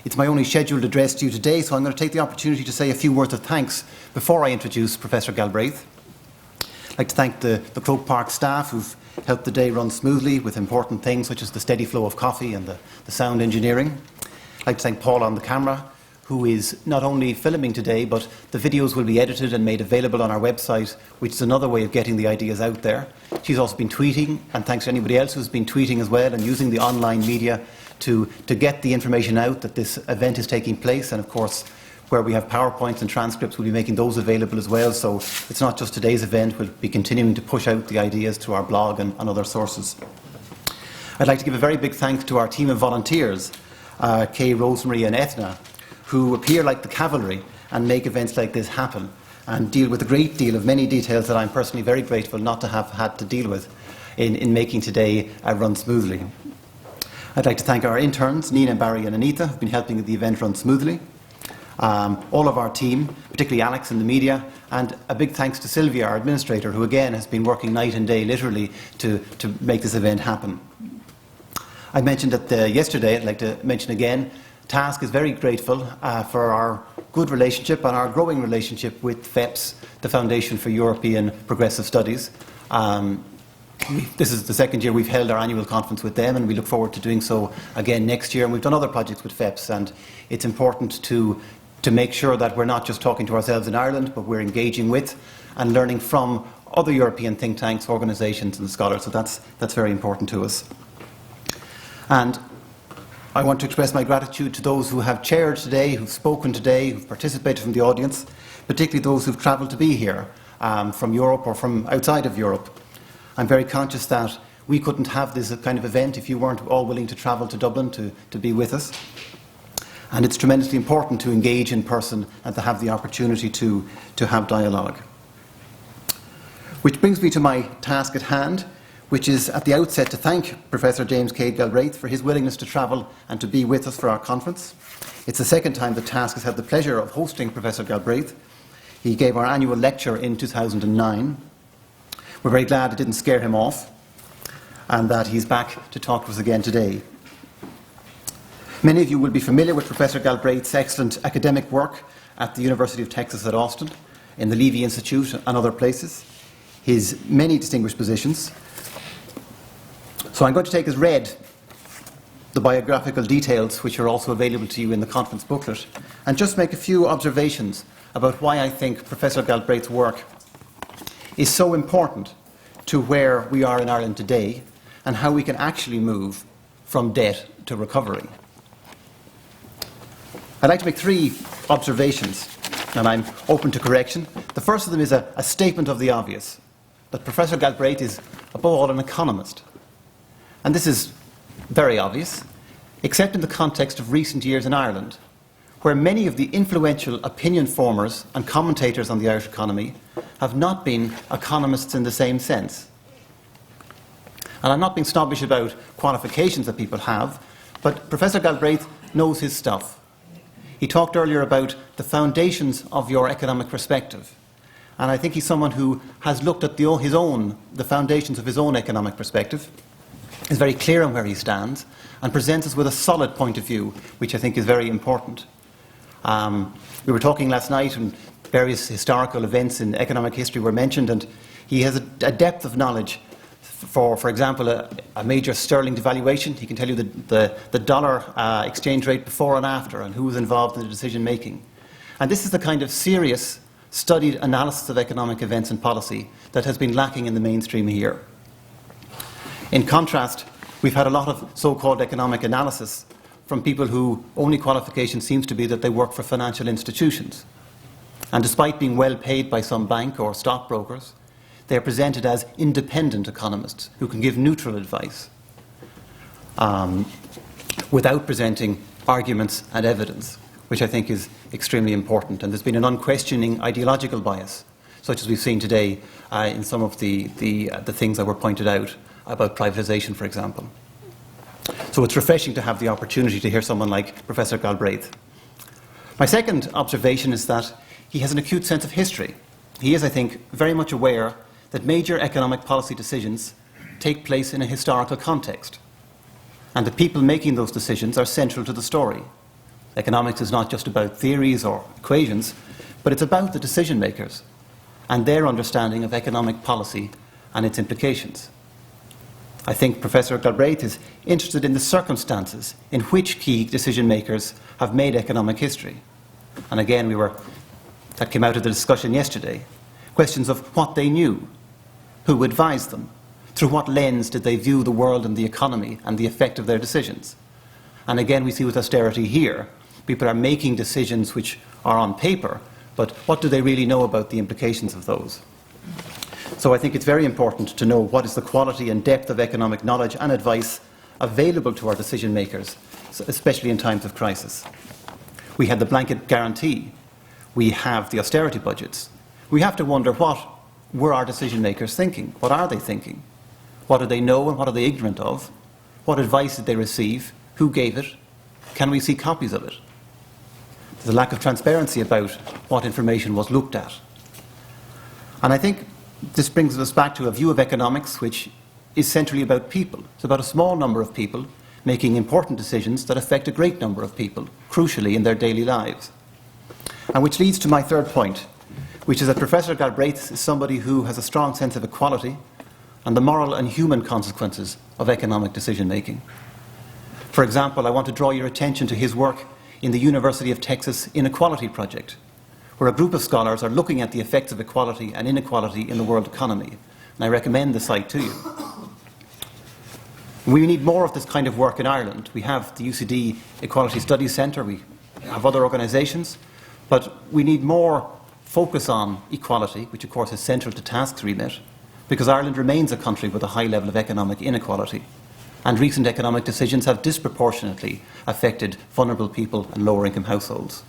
It's my only scheduled address to you today, so I'm going to take the opportunity to say a few words of thanks before I introduce Professor Galbraith. I'd like to thank the Croke Park staff who've helped the day run smoothly with important things such as the steady flow of coffee and the sound engineering. I'd like to thank Paul on the camera, who is not only filming today, but the videos will be edited and made available on our website, which is another way of getting the ideas out there. She's also been tweeting, and thanks to anybody else who's been tweeting as well and using the online media to get the information out that this event is taking place. And of course, where we have PowerPoints and transcripts, we'll be making those available as well. So it's not just today's event, we'll be continuing to push out the ideas through our blog and other sources. I'd like to give a very big thanks to our team of volunteers, Kay, Rosemary and Ethna, who appear like the cavalry and make events like this happen and deal with a great deal of many details that I'm personally very grateful not to have had to deal with in making today run smoothly. I'd like to thank our interns, Nina, Barry and Anita, who've been helping the event run smoothly. All of our team, particularly Alex in the media, and a big thanks to Sylvia, our administrator, who again has been working night and day literally to make this event happen. I mentioned that yesterday, I'd like to mention again, TASC is very grateful for our good relationship and our growing relationship with FEPS, the Foundation for European Progressive Studies. This is the second year we've held our annual conference with them, and we look forward to doing so again next year. And we've done other projects with FEPS, and it's important to make sure that we're not just talking to ourselves in Ireland, but we're engaging with and learning from other European think tanks, organisations and scholars. So that's very important to us. And I want to express my gratitude to those who have chaired today, who've spoken today, who've participated from the audience, particularly those who've travelled to be here from Europe or from outside of Europe. I'm very conscious that we couldn't have this kind of event if you weren't all willing to travel to Dublin to be with us. And it's tremendously important to engage in person and to have the opportunity to have dialogue. Which brings me to my task at hand, which is at the outset to thank Professor James Cade Galbraith for his willingness to travel and to be with us for our conference. It's the second time that TASC has had the pleasure of hosting Professor Galbraith. He gave our annual lecture in 2009. We're very glad it didn't scare him off and that he's back to talk to us again today. Many of you will be familiar with Professor Galbraith's excellent academic work at the University of Texas at Austin, in the Levy Institute and other places, his many distinguished positions. So I'm going to take as read the biographical details, which are also available to you in the conference booklet, and just make a few observations about why I think Professor Galbraith's work is so important to where we are in Ireland today and how we can actually move from debt to recovery. I'd like to make three observations, and I'm open to correction. The first of them is a statement of the obvious, that Professor Galbraith is above all an economist. And this is very obvious, except in the context of recent years in Ireland, where many of the influential opinion formers and commentators on the Irish economy have not been economists in the same sense. And I'm not being snobbish about qualifications that people have, but Professor Galbraith knows his stuff. He talked earlier about the foundations of your economic perspective. And I think he's someone who has looked at the foundations of his own economic perspective, is very clear on where he stands, and presents us with a solid point of view, which I think is very important. We were talking last night, and various historical events in economic history were mentioned, and he has a depth of knowledge. For example, a major sterling devaluation, he can tell you the dollar exchange rate before and after, and who was involved in the decision making. And this is the kind of serious, studied analysis of economic events and policy that has been lacking in the mainstream here. In contrast, we've had a lot of so-called economic analysis from people whose only qualification seems to be that they work for financial institutions. And despite being well paid by some bank or stockbrokers, they are presented as independent economists who can give neutral advice without presenting arguments and evidence, which I think is extremely important. And there's been an unquestioning ideological bias, such as we've seen today in some of the things that were pointed out about privatisation, for example. So it's refreshing to have the opportunity to hear someone like Professor Galbraith. My second observation is that he has an acute sense of history. He is, I think, very much aware that major economic policy decisions take place in a historical context, and the people making those decisions are central to the story. Economics is not just about theories or equations, but it's about the decision makers and their understanding of economic policy and its implications. I think Professor Galbraith is interested in the circumstances in which key decision makers have made economic history. And again, that came out of the discussion yesterday. Questions of what they knew, who advised them, through what lens did they view the world and the economy and the effect of their decisions. And again, we see with austerity here, people are making decisions which are on paper, but what do they really know about the implications of those? So I think it's very important to know what is the quality and depth of economic knowledge and advice available to our decision makers, especially in times of crisis. We had the blanket guarantee. We have the austerity budgets. We have to wonder, what were our decision makers thinking? What are they thinking? What do they know and what are they ignorant of? What advice did they receive? Who gave it? Can we see copies of it? There's a lack of transparency about what information was looked at. And I think this brings us back to a view of economics which is centrally about people. It's about a small number of people making important decisions that affect a great number of people, crucially in their daily lives. And which leads to my third point, which is that Professor Galbraith is somebody who has a strong sense of equality and the moral and human consequences of economic decision making. For example, I want to draw your attention to his work in the University of Texas Inequality Project, where a group of scholars are looking at the effects of equality and inequality in the world economy. And I recommend the site to you. We need more of this kind of work in Ireland. We have the UCD Equality Studies Centre, we have other organisations, but we need more focus on equality, which of course is central to TASC's remit, because Ireland remains a country with a high level of economic inequality. And recent economic decisions have disproportionately affected vulnerable people and lower income households.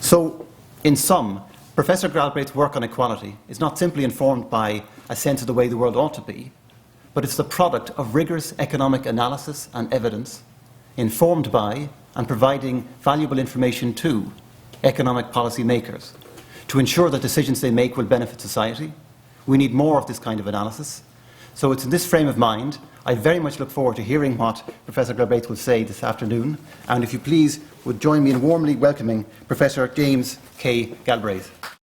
So, in sum, Professor Galbraith's work on equality is not simply informed by a sense of the way the world ought to be, but it's the product of rigorous economic analysis and evidence, informed by and providing valuable information to economic policy makers to ensure that decisions they make will benefit society. We need more of this kind of analysis. So it's in this frame of mind, I very much look forward to hearing what Professor Galbraith will say this afternoon. And if you please would join me in warmly welcoming Professor James K. Galbraith.